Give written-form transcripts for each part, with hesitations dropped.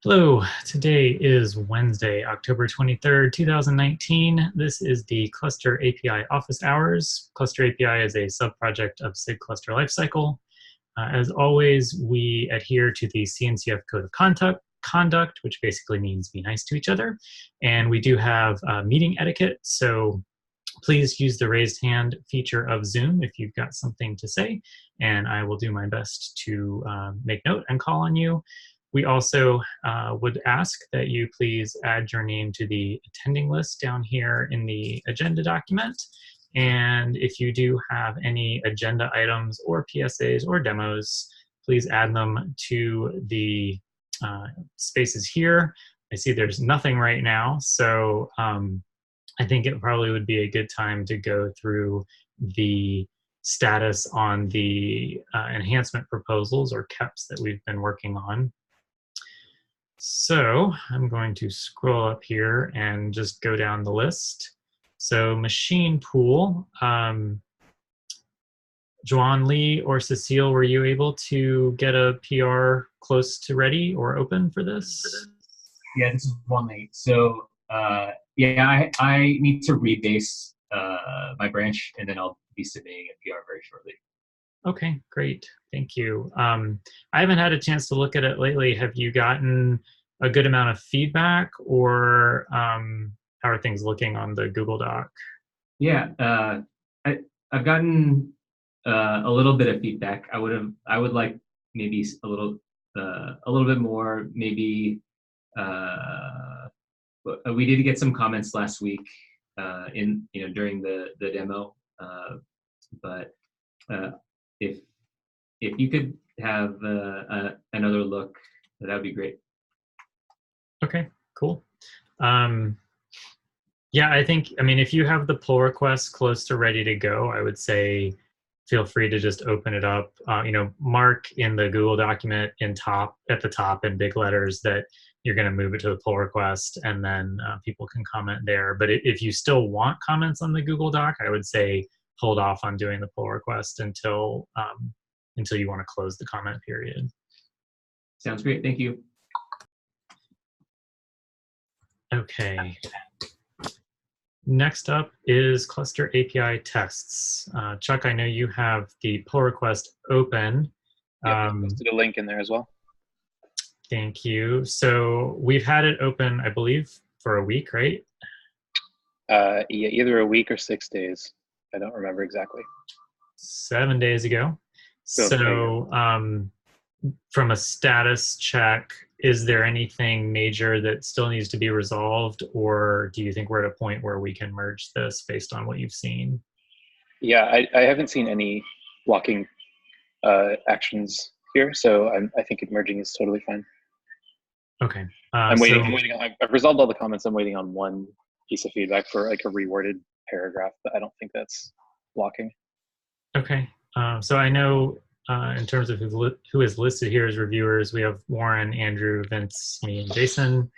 Hello, today is Wednesday, October 23rd, 2019. This is the Cluster API office hours. Cluster API is a subproject of SIG Cluster Lifecycle. As always, we adhere to the CNCF Code of Conduct, which basically means be nice to each other. And we do have meeting etiquette, so please use the raised hand feature of Zoom if you've got something to say, and I will do my best to make note and call on you. We also would ask that you please add your name to the attending list down here in the agenda document. And if you do have any agenda items or PSAs or demos, please add them to the spaces here. I see there's nothing right now, so I think it probably would be a good time to go through the status on the enhancement proposals or KEPs that we've been working on. So I'm going to scroll up here and just go down the list. So machine pool, Joan Lee or Cecile, were you able to get a PR close to ready or open for this? Yeah, this is one late. So yeah, I need to rebase my branch, and then I'll be submitting a PR very shortly. Okay, great. Thank you. I haven't had a chance to look at it lately. Have you gotten a good amount of feedback, or how are things looking on the Google Doc? Yeah, I've gotten a little bit of feedback. I would like maybe a little bit more. Maybe we did get some comments last week in during the demo, but if you could have another look, that would be great. Okay, cool. Yeah, I mean, if you have the pull request close to ready to go, I would say feel free to just open it up. Mark in the Google document at the top in big letters that you're going to move it to the pull request, and then people can comment there. But if you still want comments on the Google Doc, I would say hold off on doing the pull request until you want to close the comment period. Sounds great. Thank you. Okay. Next up is Cluster API tests. Chuck, I know you have the pull request open. Yep, posted a link in there as well. Thank you. So we've had it open, I believe, for a week, right? Yeah, either a week or 6 days. I don't remember exactly. 7 days ago. So from a status check, is there anything major that still needs to be resolved, or do you think we're at a point where we can merge this based on what you've seen? Yeah, I haven't seen any blocking actions here, so I think merging is totally fine. Okay. I'm waiting. I've resolved all the comments. I'm waiting on one piece of feedback for like a reworded paragraph, but I don't think that's blocking. Okay. So I know in terms of who is listed here as reviewers, we have Warren, Andrew, Vince, me, and Jason.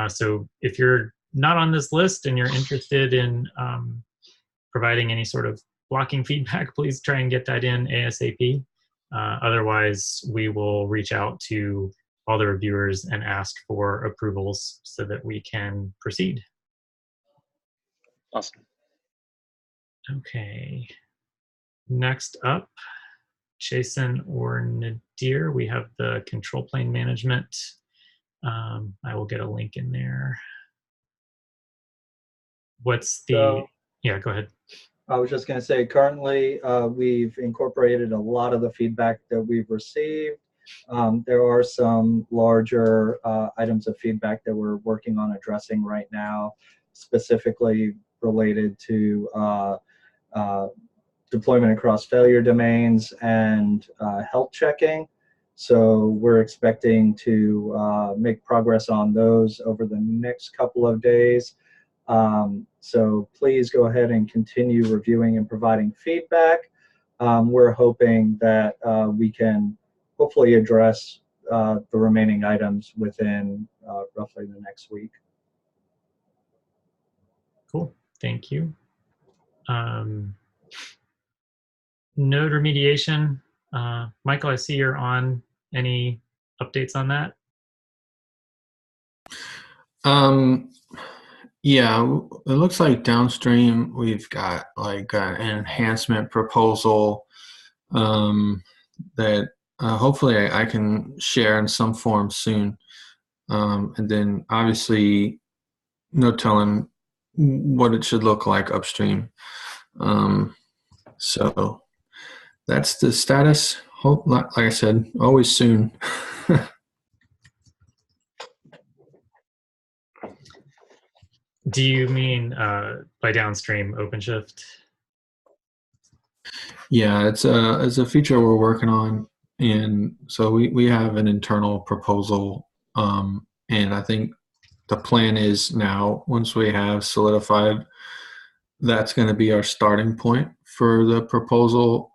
So if you're not on this list and you're interested in providing any sort of blocking feedback, please try and get that in ASAP. Otherwise, we will reach out to all the reviewers and ask for approvals so that we can proceed. Awesome. Okay. Next up, Jason or Nadir, we have the control plane management. I will get a link in there. What's the, yeah, go ahead. I was just going to say, currently we've incorporated a lot of the feedback that we've received. There are some larger items of feedback that we're working on addressing right now, specifically related to deployment across failure domains and health checking. So we're expecting to make progress on those over the next couple of days. So please go ahead and continue reviewing and providing feedback. We're hoping that we can hopefully address the remaining items within roughly the next week. Cool, thank you. Node remediation. Michael, I see you're on. Any updates on that? Um, yeah, it looks like downstream we've got like an enhancement proposal that hopefully I can share in some form soon. And then obviously no telling what it should look like upstream. So that's the status. Hope, like I said, always soon. Do you mean by downstream OpenShift? Yeah, it's a feature we're working on, and so we have an internal proposal, and I think the plan is now once we have solidified, that's going to be our starting point for the proposal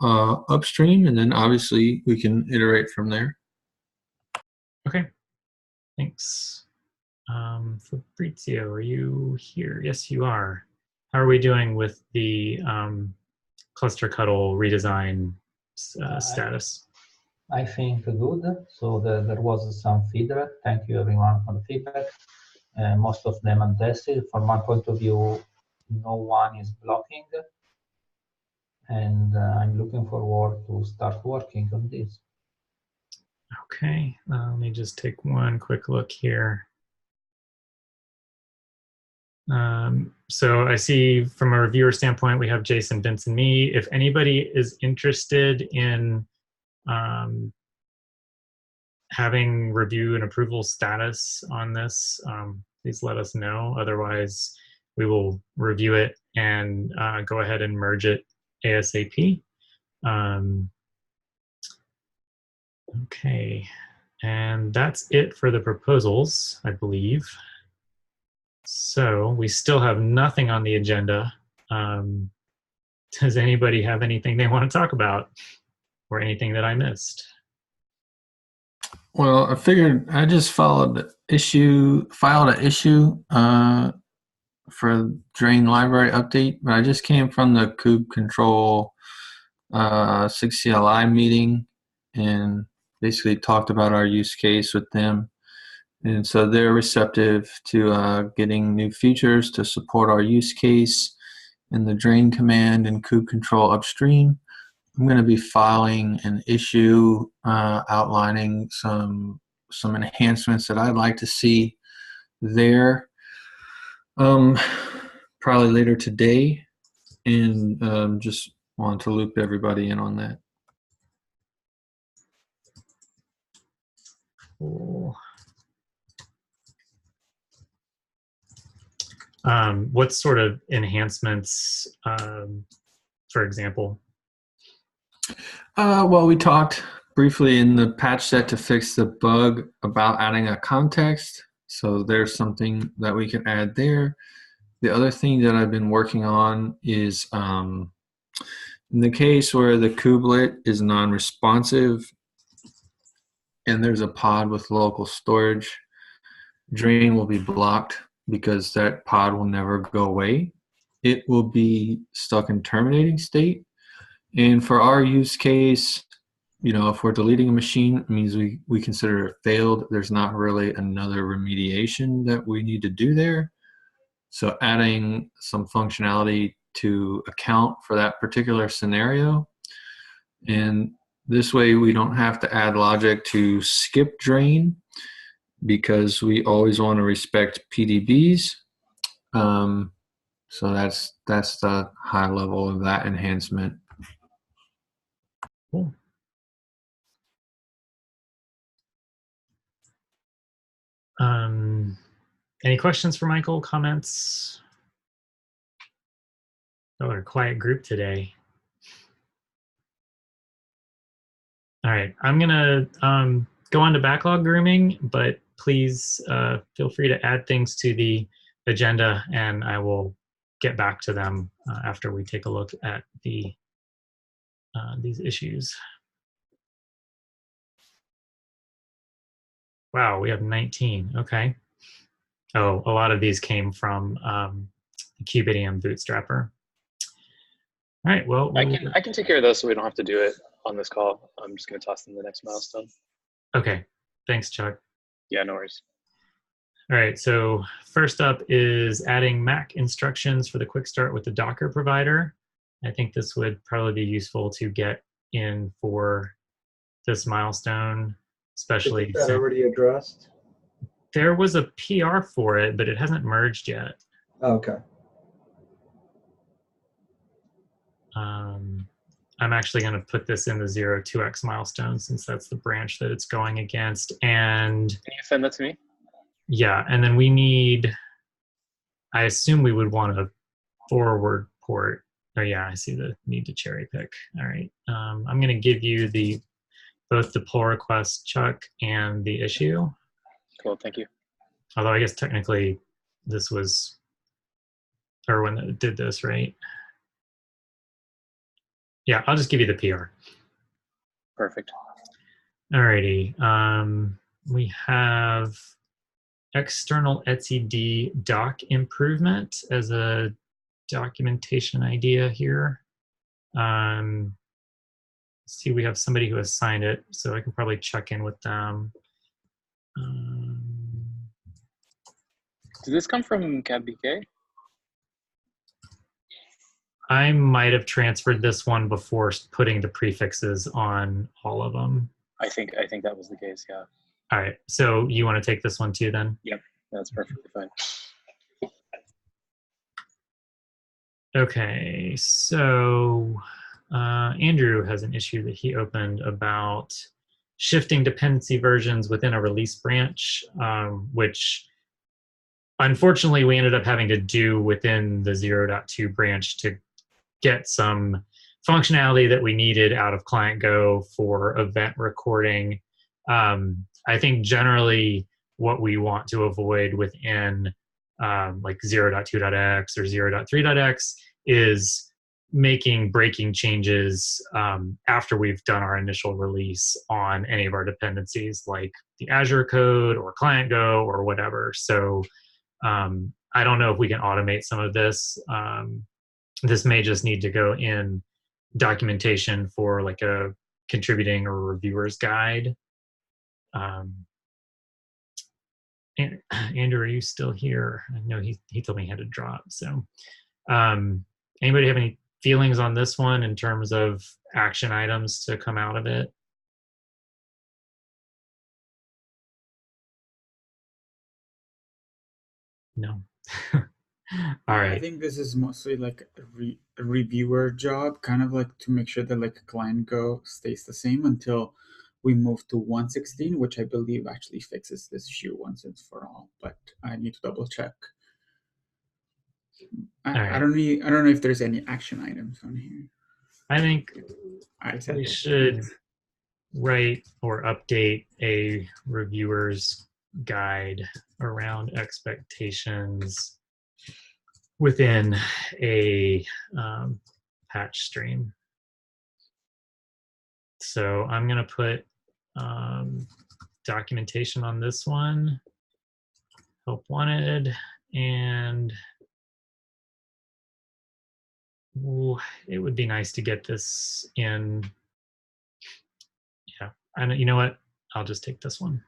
upstream, and then obviously we can iterate from there. Okay, thanks. Fabrizio, are you here? Yes, you are. How are we doing with the cluster cuddle redesign status? I think good. So there was some feedback. Thank you everyone for the feedback. Most of them untested. From my point of view, no one is blocking. And I'm looking forward to start working on this. Okay, let me just take one quick look here. So I see from a reviewer standpoint, we have Jason, Vince, and me. If anybody is interested in having review and approval status on this, please let us know. Otherwise, we will review it and go ahead and merge it ASAP. Okay, and that's it for the proposals, I believe. So we still have nothing on the agenda. Does anybody have anything they want to talk about or anything that I missed? Well, I figured I just filed an issue for Drain Library update, but I just came from the Kube Control 6CLI meeting and basically talked about our use case with them. And so they're receptive to getting new features to support our use case in the drain command and Kube Control upstream. I'm going to be filing an issue outlining some enhancements that I'd like to see there, probably later today, and just want to loop everybody in on that. Cool. What sort of enhancements, for example? Well, we talked briefly in the patch set to fix the bug about adding a context. So there's something that we can add there. The other thing that I've been working on is in the case where the kubelet is non-responsive and there's a pod with local storage, drain will be blocked because that pod will never go away. It will be stuck in terminating state. And for our use case, you know, if we're deleting a machine, it means we consider it failed. There's not really another remediation that we need to do there. So adding some functionality to account for that particular scenario. And this way we don't have to add logic to skip drain because we always want to respect PDBs. So that's the high level of that enhancement. Cool. Any questions for Michael? Comments? Oh, we're a quiet group today. All right, I'm gonna go on to backlog grooming, but please feel free to add things to the agenda and I will get back to them after we take a look at the these issues. Wow, we have 19, okay. Oh, a lot of these came from Qvidium Bootstrapper. All right, well, I can take care of those so we don't have to do it on this call. I'm just going to toss them the next milestone. Okay, thanks, Chuck. Yeah, no worries. All right, so first up is adding Mac instructions for the quick start with the Docker provider. I think this would probably be useful to get in for this milestone, especially Is that since already addressed? there was a PR for it, but it hasn't merged yet. Okay. I'm actually going to put this in the 02x milestone since that's the branch that it's going against. And Can you send that to me? yeah, and then we need, I assume we would want a forward port. Oh yeah, I see the need to cherry pick. All right. I'm going to give you both the pull request, Chuck, and the issue. Cool, thank you. Although I guess technically this was Erwin that did this, right? Yeah, I'll just give you the PR. Perfect. Alrighty. We have external etcd doc improvement as a documentation idea here. See, we have somebody who has signed it, so I can probably check in with them. Did this come from CabBK? I might have transferred this one before putting the prefixes on all of them. I think that was the case, yeah. All right, so you want to take this one too then? Yep, that's perfectly fine. Okay, so Andrew has an issue that he opened about shifting dependency versions within a release branch, which unfortunately we ended up having to do within the 0.2 branch to get some functionality that we needed out of Client Go for event recording. I think generally what we want to avoid within like 0.2.x or 0.3.x is making breaking changes after we've done our initial release on any of our dependencies like the Azure code or Client Go or whatever. So I don't know if we can automate some of this. This may just need to go in documentation for like a contributing or reviewer's guide. Andrew, are you still here? I know he told me he had to drop. So anybody have any feelings on this one in terms of action items to come out of it? No. All right. I think this is mostly like a reviewer job, kind of like to make sure that like Client Go stays the same until we move to 1.16, which I believe actually fixes this issue once and for all. But I need to double check. I don't know if there's any action items on here. I think we should write or update a reviewer's guide around expectations within a patch stream. So I'm going to put documentation on this one, help wanted, and it would be nice to get this in. Yeah, and you know what? I'll just take this one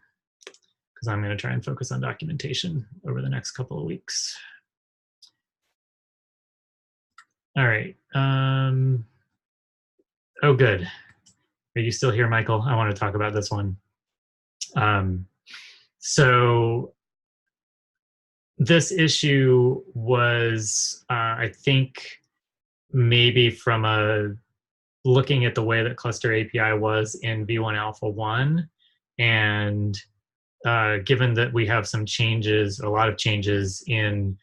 because I'm going to try and focus on documentation over the next couple of weeks. All right. Oh, good. Are you still here, Michael? I want to talk about this one. So this issue was, I think, maybe from looking at the way that Cluster API was in V1 Alpha 1, and given that we have some changes, a lot of changes in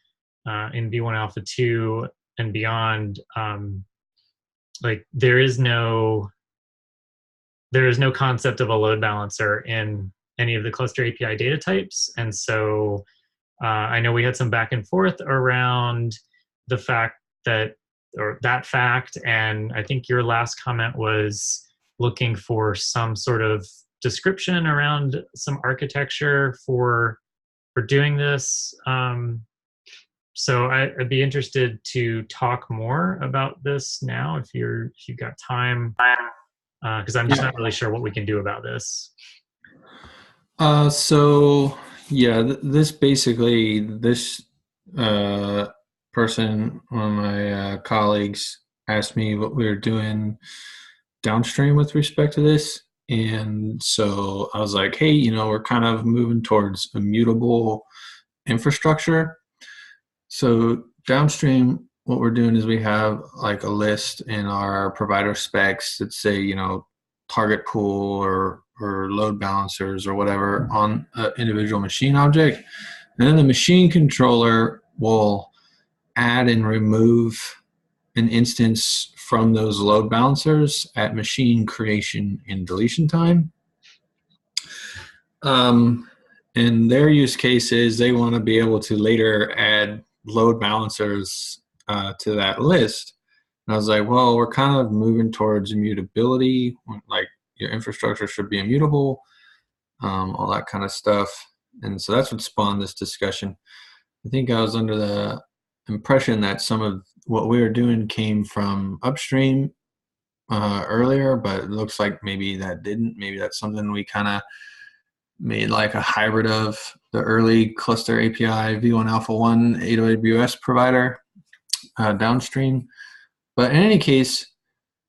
V1 Alpha 2 and beyond, like there is no concept of a load balancer in any of the Cluster API data types. And so I know we had some back and forth around the fact that fact, and I think your last comment was looking for some sort of description around some architecture for doing this. So I'd be interested to talk more about this now if you've got time, because I'm just not really sure what we can do about this. So Yeah, this basically, this person, one of my colleagues, asked me what we were doing downstream with respect to this. And so I was like, hey, we're kind of moving towards immutable infrastructure. So downstream, what we're doing is we have like a list in our provider specs that say, target pool or load balancers or whatever on an individual machine object. And then the machine controller will add and remove an instance from those load balancers at machine creation and deletion time. And their use case is they want to be able to later add load balancers to that list. And I was like, well, we're kind of moving towards immutability, like your infrastructure should be immutable, all that kind of stuff. And so that's what spawned this discussion. I think I was under the impression that some of what we were doing came from upstream earlier, but it looks like maybe that didn't. Maybe that's something we kind of made like a hybrid of the early cluster API v1 alpha 1 AWS provider downstream. But in any case,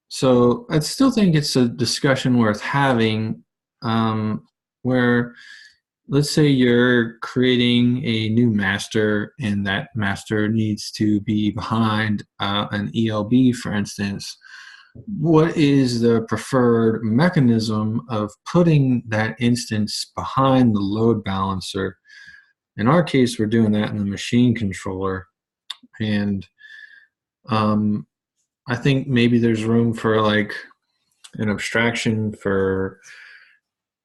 so I still think it's a discussion worth having where let's say you're creating a new master and that master needs to be behind an ELB, for instance. What is the preferred mechanism of putting that instance behind the load balancer? In our case, we're doing that in the machine controller. And I think maybe there's room for like an abstraction for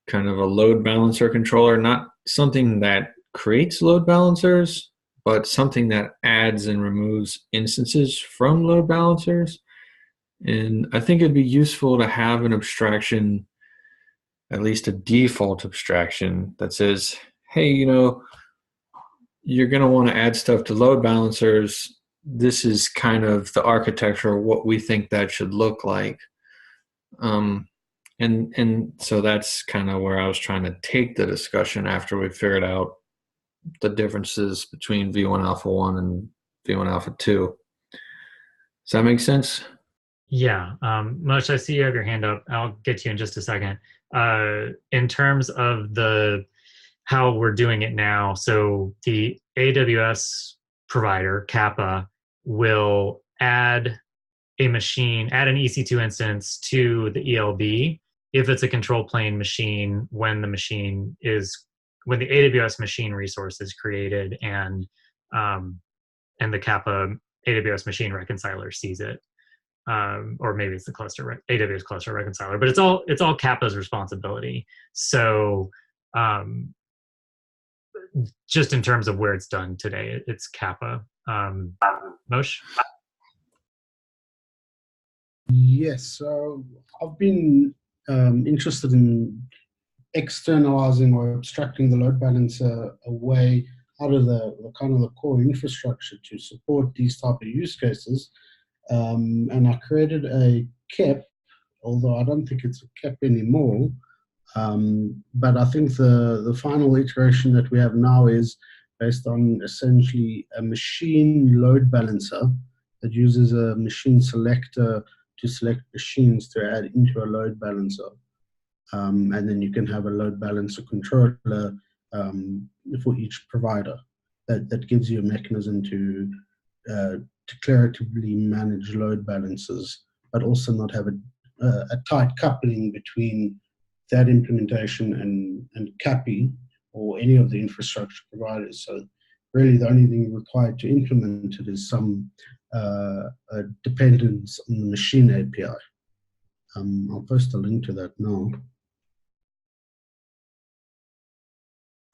kind of a load balancer controller, not something that creates load balancers, but something that adds and removes instances from load balancers. And I think it'd be useful to have an abstraction, at least a default abstraction that says, hey, you're going to want to add stuff to load balancers. This is kind of the architecture, what we think that should look like. And so that's kind of where I was trying to take the discussion after we figured out the differences between v1 alpha 1 and v1 alpha 2. Does that make sense? Yeah, Moshe, I see you have your hand up. I'll get to you in just a second. In terms of how we're doing it now, so the AWS provider, Kappa, will add an EC2 instance to the ELB if it's a control plane machine when the AWS machine resource is created and the Kappa AWS machine reconciler sees it. Or maybe it's the AWS cluster reconciler, but it's all Kappa's responsibility. So just in terms of where it's done today, it's Kappa. Moshe? Yes, so I've been interested in externalizing or abstracting the load balancer away out of the kind of the core infrastructure to support these type of use cases. And I created a KEP, although I don't think it's a KEP anymore. But I think the final iteration that we have now is based on essentially a machine load balancer that uses a machine selector to select machines to add into a load balancer. And then you can have a load balancer controller for each provider that gives you a mechanism to declaratively manage load balancers, but also not have a tight coupling between that implementation and CAPI or any of the infrastructure providers. So really the only thing required to implement it is some dependence on the machine API. I'll post a link to that now.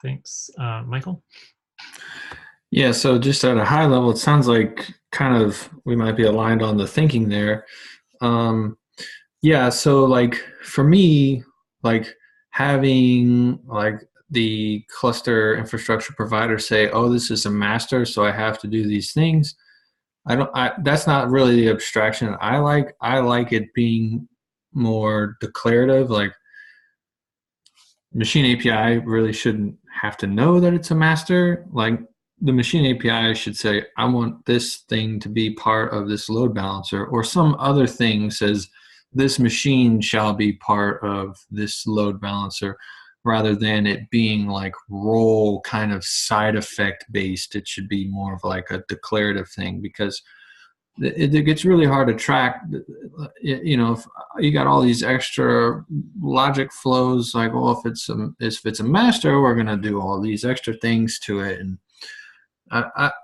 Thanks. Michael? Yeah, so just at a high level, it sounds like kind of we might be aligned on the thinking there. Yeah, so like for me, like having like the cluster infrastructure provider say, oh, this is a master, so I have to do these things. That's not really the abstraction I like. I like it being more declarative, like machine API really shouldn't have to know that it's a master. Like the machine API should say, I want this thing to be part of this load balancer, or some other thing says this machine shall be part of this load balancer, rather than it being like role kind of side effect based. It should be more of like a declarative thing, because it gets really hard to track. You know, if you got all these extra logic flows, like, well, if it's a master, we're going to do all these extra things to it. And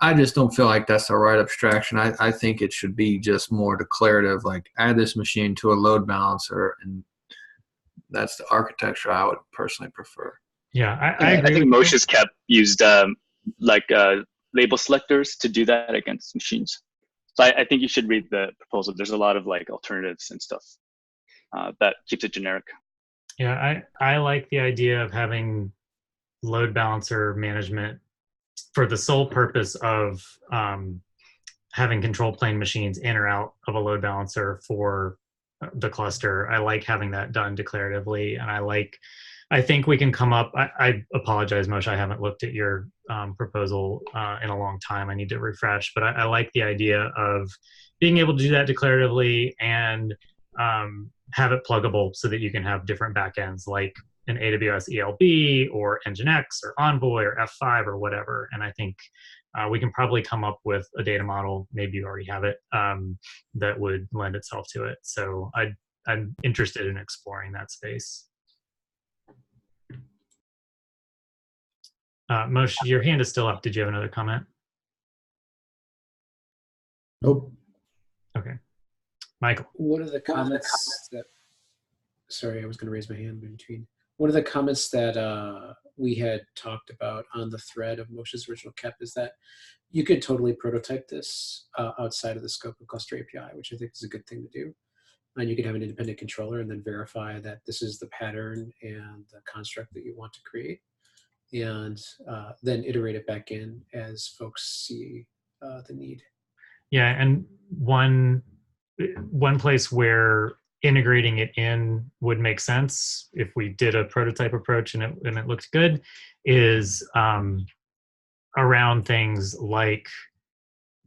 I just don't feel like that's the right abstraction. I think it should be just more declarative, like add this machine to a load balancer, and that's the architecture I would personally prefer. Yeah, I agree. I think Moshe's Cap used label selectors to do that against machines. So I think you should read the proposal. There's a lot of like alternatives and stuff that keeps it generic. Yeah, I like the idea of having load balancer management for the sole purpose of having control plane machines in or out of a load balancer for the cluster. I like having that done declaratively, and I think we can come up. I apologize, Moshe, I haven't looked at your proposal in a long time. I need to refresh, but I like the idea of being able to do that declaratively and have it pluggable so that you can have different backends like an AWS ELB or Nginx or Envoy or F5 or whatever. And I think we can probably come up with a data model, maybe you already have it, that would lend itself to it. So I'm interested in exploring that space. Moshe, your hand is still up. Did you have another comment? Nope. Okay. Michael. One of the comments that, sorry, I was going to raise my hand in between. One of the comments that we had talked about on the thread of Moshe's original KEP is that you could totally prototype this outside of the scope of Cluster API, which I think is a good thing to do. And you could have an independent controller and then verify that this is the pattern and the construct that you want to create, and then iterate it back in as folks see the need. Yeah, and one place where integrating it in would make sense if we did a prototype approach and it looked good is around things like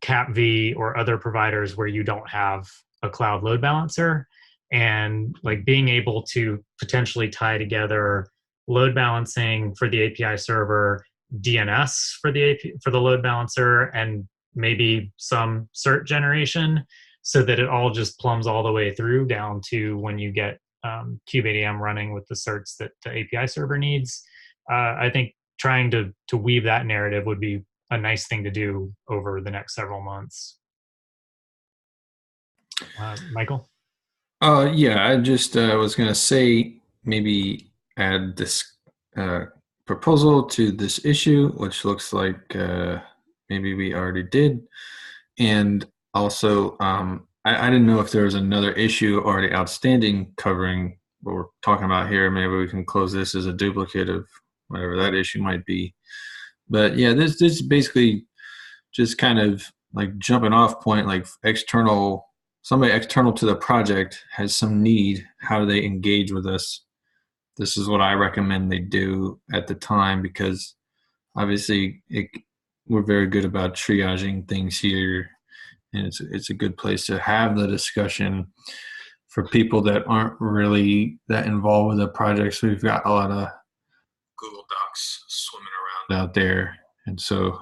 CapV or other providers where you don't have a cloud load balancer, and like being able to potentially tie together load balancing for the API server, DNS for the load balancer, and maybe some cert generation, so that it all just plumbs all the way through down to when you get kubeadm running with the certs that the API server needs. I think trying to weave that narrative would be a nice thing to do over the next several months. Michael? Yeah, I just was going to say maybe add this proposal to this issue, which looks like maybe we already did. And also, I didn't know if there was another issue already outstanding covering what we're talking about here. Maybe we can close this as a duplicate of whatever that issue might be. But yeah, this is basically just kind of like jumping off point, like somebody external to the project has some need. How do they engage with us? This is what I recommend they do at the time, because obviously we're very good about triaging things here. And it's a good place to have the discussion for people that aren't really that involved with the projects. We've got a lot of Google Docs swimming around out there. And so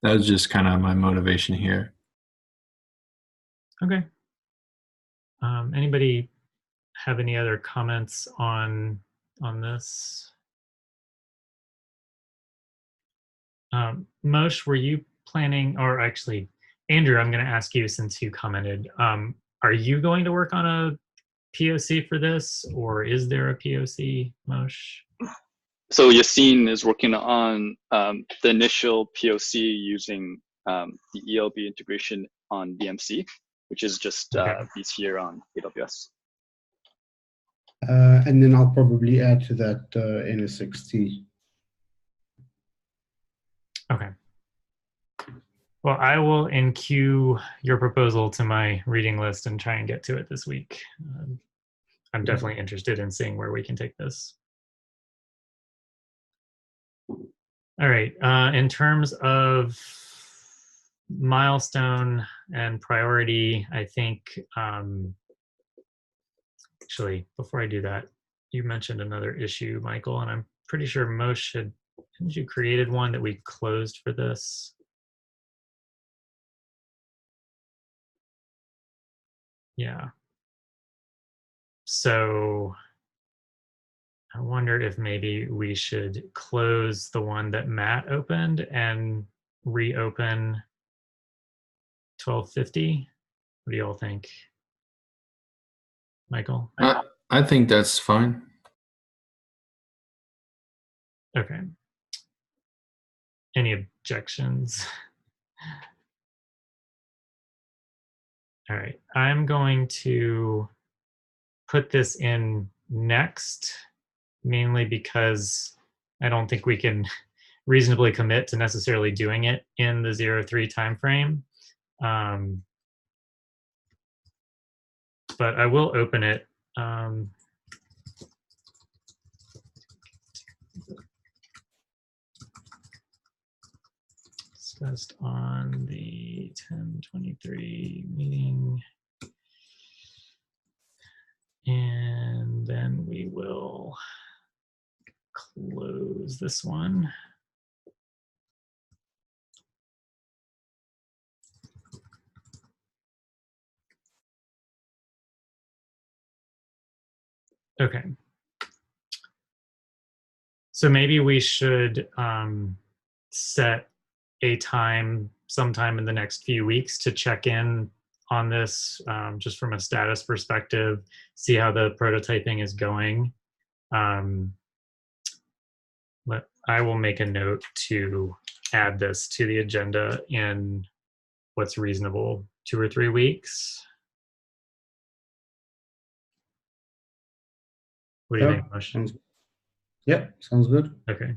that was just kind of my motivation here. Okay. Anybody have any other comments on this? Moshe, were you planning, or actually, Andrew, I'm going to ask you since you commented, are you going to work on a POC for this, or is there a POC, Moshe? So Yassine is working on the initial POC using the ELB integration on VMC, which is just vSphere on AWS. And then I'll probably add to that NSXT. Okay. Well, I will in-queue your proposal to my reading list and try and get to it this week. I'm definitely interested in seeing where we can take this. All right. In terms of milestone and priority, I think, actually, before I do that, you mentioned another issue, Michael, and I'm pretty sure Moshe hadn't you created one that we closed for this? Yeah. So I wonder if maybe we should close the one that Matt opened and reopen 1250. What do you all think? Michael? I think that's fine. Okay. Any objections? All right. I'm going to put this in next, mainly because I don't think we can reasonably commit to necessarily doing it in the 03 timeframe. But I will open it. Discussed on the 1023 meeting. And then we will close this one. Okay. So maybe we should set a time sometime in the next few weeks to check in on this, just from a status perspective, see how the prototyping is going. But I will make a note to add this to the agenda in what's reasonable, 2 or 3 weeks. What do you think, Moshe? Yeah, sounds good. Okay.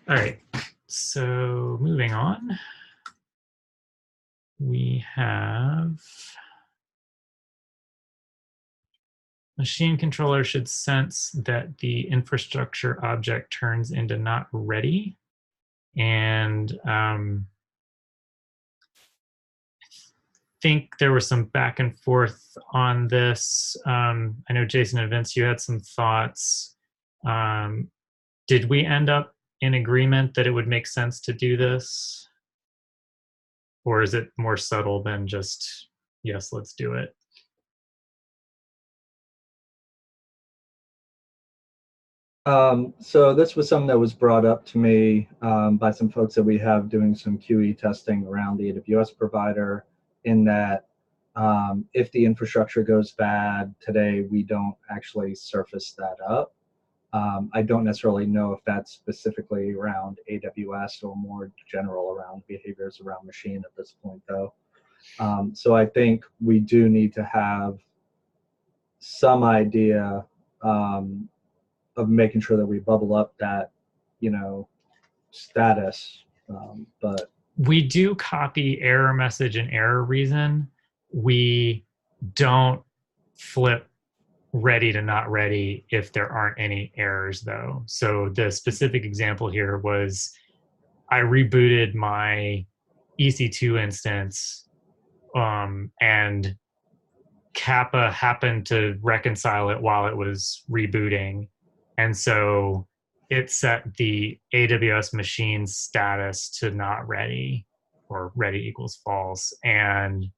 All right, so moving on, we have machine controller should sense that the infrastructure object turns into not ready. And I think there was some back and forth on this. I know Jason and Vince, you had some thoughts. Did we end up in agreement that it would make sense to do this? Or is it more subtle than just, yes, let's do it? So this was something that was brought up to me by some folks that we have doing some QE testing around the AWS provider, in that if the infrastructure goes bad today, we don't actually surface that up. I don't necessarily know if that's specifically around AWS or more general around behaviors around machine at this point, though. So I think we do need to have some idea of making sure that we bubble up that, status. But we do copy error message and error reason. We don't flip ready to not ready if there aren't any errors, though. So the specific example here was I rebooted my EC2 instance, and Kappa happened to reconcile it while it was rebooting. And so it set the AWS machine status to not ready, or ready equals false. And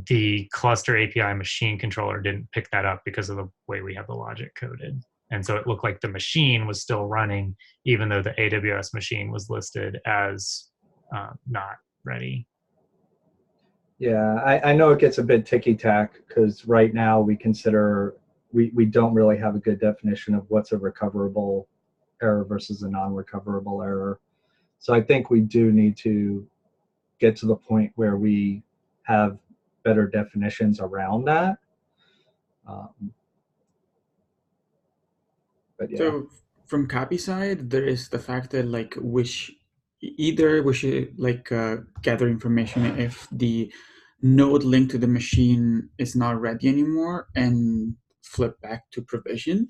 the cluster API machine controller didn't pick that up because of the way we have the logic coded. And so it looked like the machine was still running, even though the AWS machine was listed as not ready. yeah, I know it gets a bit ticky-tack because right now we consider we don't really have a good definition of what's a recoverable error versus a non-recoverable error. So I think we do need to get to the point where we have better definitions around that. But yeah. So from copy side, there is the fact that either we should gather information if the node linked to the machine is not ready anymore and flip back to provision.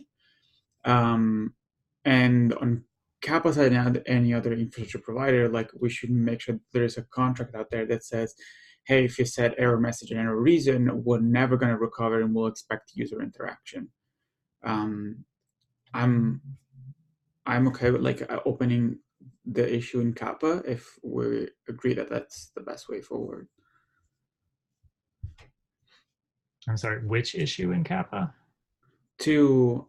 And on Kappa side and any other infrastructure provider, like we should make sure there's a contract out there that says, hey, if you set error message and error reason, we're never going to recover and we'll expect user interaction. I'm okay with like opening the issue in Kappa if we agree that that's the best way forward. I'm sorry, which issue in Kappa? To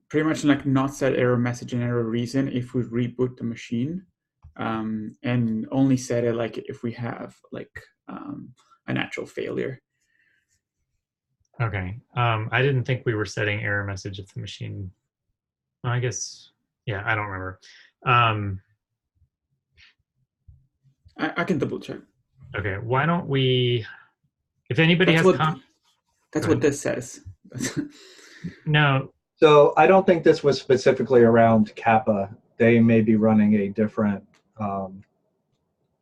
pretty much like not set error message and error reason if we reboot the machine, and only set it like if we have like a natural failure. Okay. I didn't think we were setting error message if the machine. Well, I guess, yeah, I don't remember. I can double check. Okay, why don't we? If anybody That's has, that's what this says. No. So I don't think this was specifically around Kappa. They may be running a different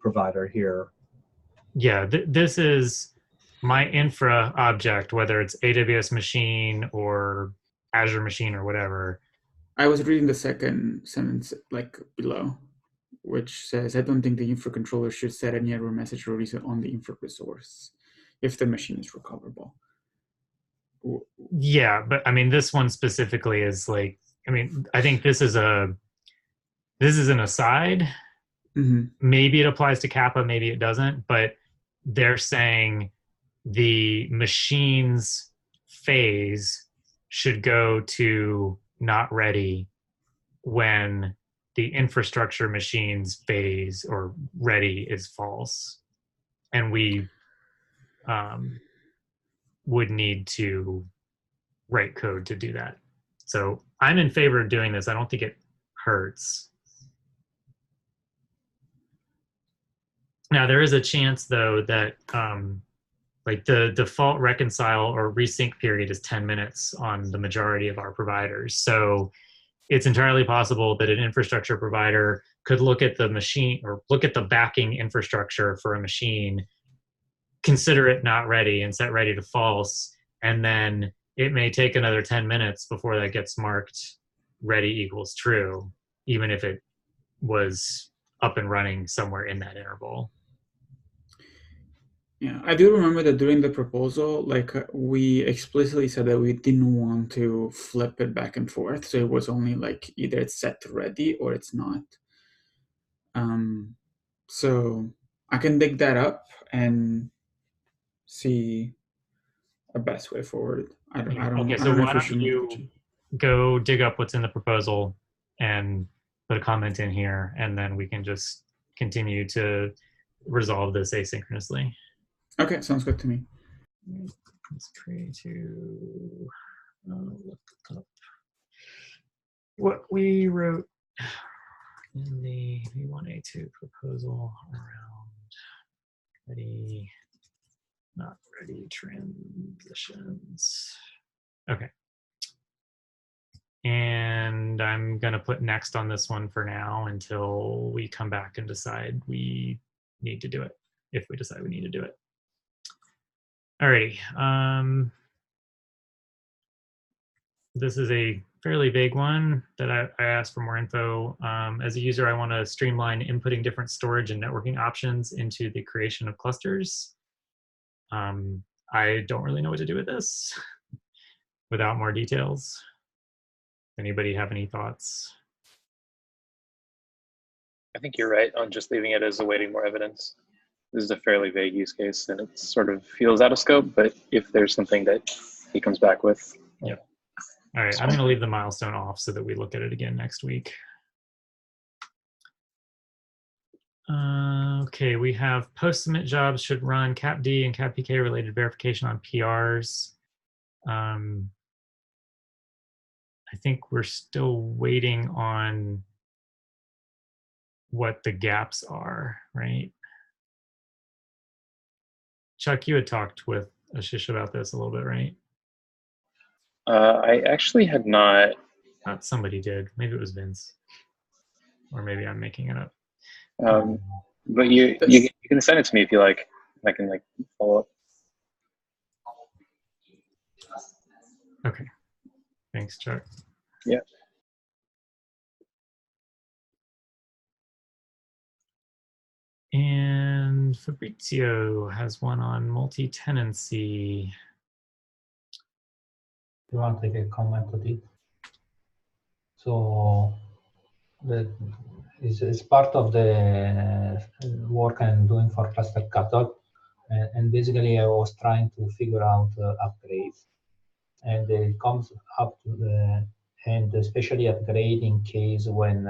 provider here. Yeah, this is my infra object, whether it's AWS machine or Azure machine or whatever. I was reading the second sentence like below, which says, I don't think the infra controller should set any error message or reason on the infra resource if the machine is recoverable. Yeah, but I mean, this one specifically is like, I mean, I think this is an aside. Mm-hmm. Maybe it applies to Kappa, maybe it doesn't, but they're saying the machine's phase should go to not ready when the infrastructure machine's phase or ready is false. And we would need to write code to do that. So I'm in favor of doing this. I don't think it hurts. Now there is a chance though that like the default reconcile or resync period is 10 minutes on the majority of our providers. So it's entirely possible that an infrastructure provider could look at the machine or look at the backing infrastructure for a machine, consider it not ready and set ready to false, and then it may take another 10 minutes before that gets marked ready equals true, even if it was up and running somewhere in that interval. Yeah, I do remember that during the proposal, like we explicitly said that we didn't want to flip it back and forth. So it was only like either it's set to ready or it's not. So I can dig that up and see a best way forward. Okay, so why don't you go dig up what's in the proposal and put a comment in here, and then we can just continue to resolve this asynchronously. Okay, sounds good to me. Let's try to look up what we wrote in the V1A2 proposal around ready, not ready transitions. Okay. And I'm going to put next on this one for now until we come back and decide we need to do it, if we decide we need to do it. Alrighty. This is a fairly vague one that I asked for more info. As a user, I want to streamline inputting different storage and networking options into the creation of clusters. I don't really know what to do with this without more details. Anybody have any thoughts? I think you're right on just leaving it as awaiting more evidence. This is a fairly vague use case and it sort of feels out of scope, but if there's something that he comes back with. Yep. All right, I'm going to leave the milestone off so that we look at it again next week. Okay, we have post-submit jobs should run CAPD and CAPPK related verification on PRs. I think we're still waiting on what the gaps are, right? Chuck, you had talked with Ashish about this a little bit, right? I actually had not. Somebody did. Maybe it was Vince. Or maybe I'm making it up. But you can send it to me if you like. I can like follow up. Okay. Thanks, Chuck. Yeah. And Fabrizio has one on multi-tenancy. You want to take a comment on it? So it's part of the work I'm doing for Cluster Catalog, and basically I was trying to figure out upgrades, and it comes up to the, and especially upgrade in case when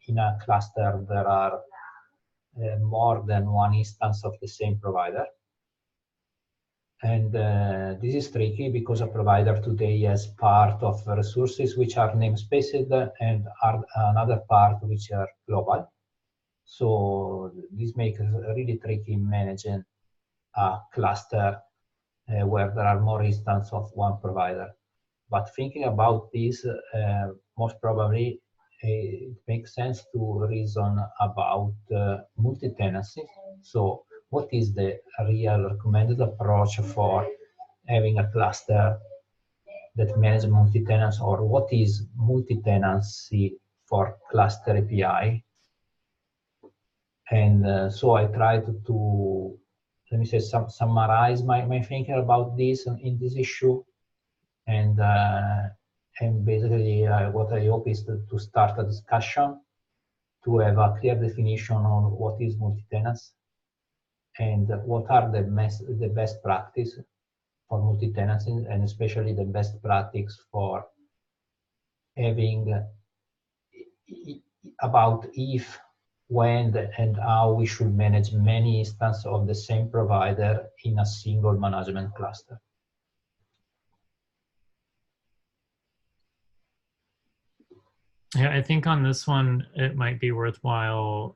in a cluster there are more than one instance of the same provider. And this is tricky because a provider today has part of the resources which are namespaced and another part which are global. So this makes it really tricky managing a cluster where there are more instances of one provider. But thinking about this, most probably it makes sense to reason about multi-tenancy. So what is the real recommended approach for having a cluster that manages multi-tenants, or what is multi-tenancy for cluster API? And so I tried to, let me say, summarize my thinking about this in this issue. And basically what I hope is to start a discussion to have a clear definition on what is multi-tenants and what are the best practice for multi-tenancy, and especially the best practice for having about if, when, and how we should manage many instances of the same provider in a single management cluster. Yeah, I think on this one, it might be worthwhile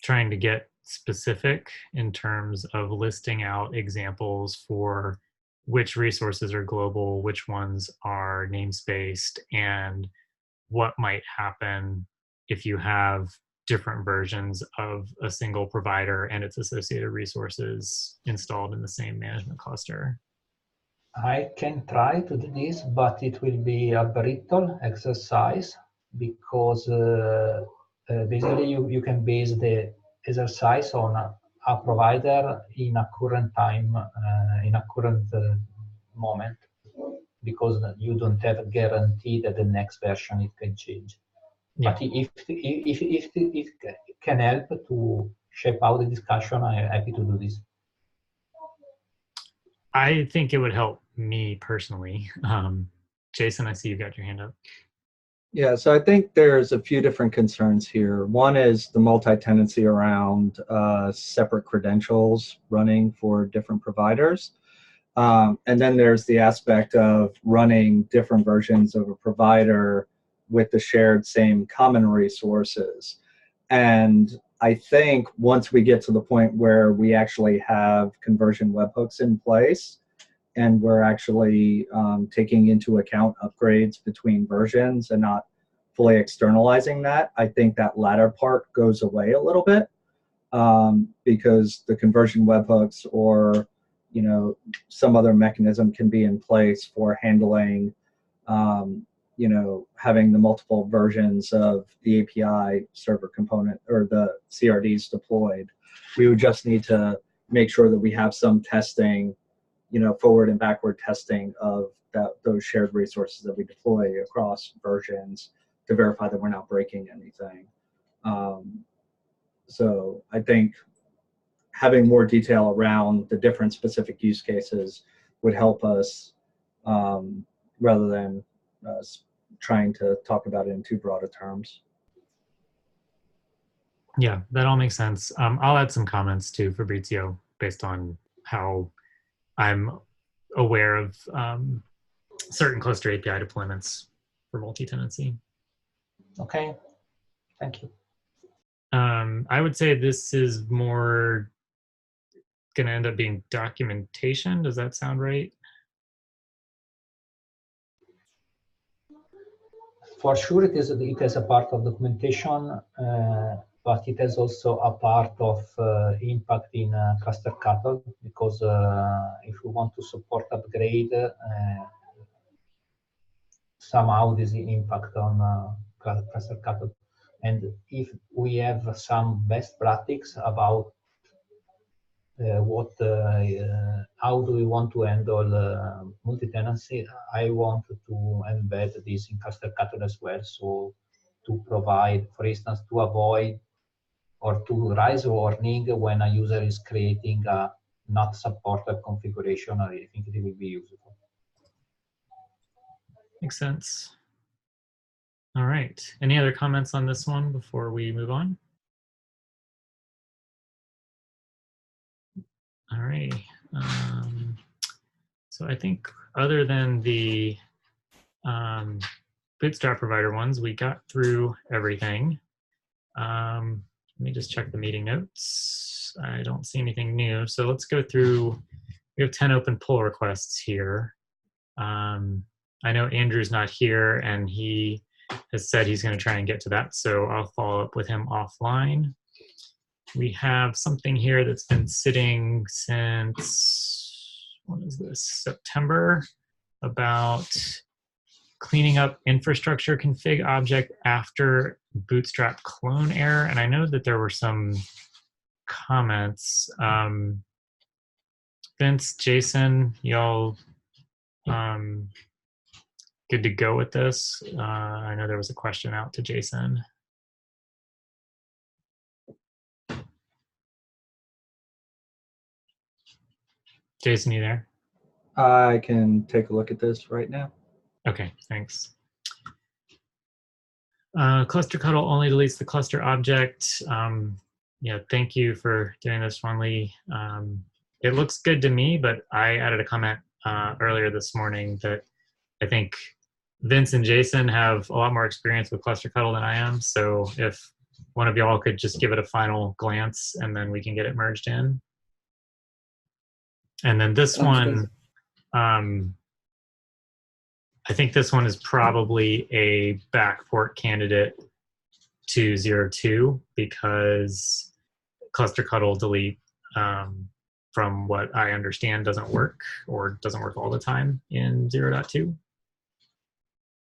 trying to get specific in terms of listing out examples for which resources are global, which ones are namespaced, and what might happen if you have different versions of a single provider and its associated resources installed in the same management cluster. I can try to do this, but it will be a brittle exercise because basically you can base the exercise on a provider in a current time, in a current moment, because you don't have a guarantee that the next version it can change. Yeah. But if it can help to shape out the discussion, I'm happy to do this. I think it would help me personally. Jason, I see you got your hand up. Yeah, so I think there's a few different concerns here. One is the multi-tenancy around separate credentials running for different providers. And then there's the aspect of running different versions of a provider with the shared same common resources. And I think once we get to the point where we actually have conversion webhooks in place, and we're actually taking into account upgrades between versions and not fully externalizing that, I think that latter part goes away a little bit because the conversion webhooks or some other mechanism can be in place for handling having the multiple versions of the API server component or the CRDs deployed. We would just need to make sure that we have some testing, forward and backward testing of those shared resources that we deploy across versions to verify that we're not breaking anything. So I think having more detail around the different specific use cases would help us rather than trying to talk about it in too broad of terms. Yeah, that all makes sense. I'll add some comments to Fabrizio based on how I'm aware of certain cluster API deployments for multi-tenancy. Okay, thank you. I would say this is more going to end up being documentation. Does that sound right? For sure, it is a part of documentation, but it has also a part of impact in cluster catalog, because if we want to support upgrade, somehow this impact on cluster cut. And if we have some best practice about how do we want to handle multi-tenancy, I want to embed this in cluster cut as well. So to provide, for instance, to avoid or to raise a warning when a user is creating a not supported configuration, I think it will be useful. Makes sense. All right. Any other comments on this one before we move on? All right. So I think other than the Bootstrap provider ones, we got through everything. Let me just check the meeting notes. I don't see anything new. So let's go through. We have 10 open pull requests here. I know Andrew's not here, and he has said he's going to try and get to that. So I'll follow up with him offline. We have something here that's been sitting since, what is this, September, about cleaning up infrastructure config object after Bootstrap clone error. And I know that there were some comments. Vince, Jason, y'all good to go with this? I know there was a question out to Jason. Jason, you there? I can take a look at this right now. Okay, thanks. Cluster cuddle only deletes the cluster object. Yeah, thank you for doing this, Juan Lee. It looks good to me, but I added a comment earlier this morning that I think Vince and Jason have a lot more experience with cluster cuddle than I am. So if one of y'all could just give it a final glance and then we can get it merged in. And then this one, I think this one is probably a backport candidate to 0.2 because cluster cuddle delete, from what I understand, doesn't work or doesn't work all the time in 0.2.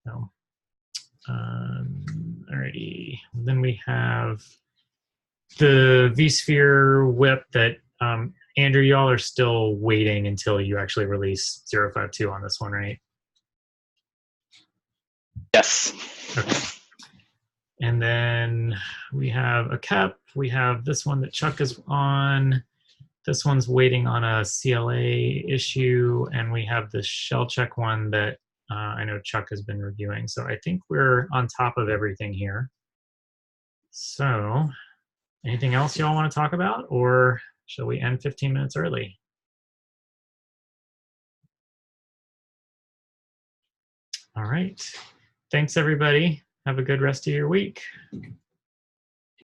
So, alrighty. Then we have the vSphere whip that Andrew, y'all are still waiting until you actually release 0.5.2 on this one, right? Yes. Okay. And then we have a CEP. We have this one that Chuck is on. This one's waiting on a CLA issue. And we have the shell check one that I know Chuck has been reviewing. So I think we're on top of everything here. So anything else y'all want to talk about, or shall we end 15 minutes early? All right. Thanks, everybody. Have a good rest of your week.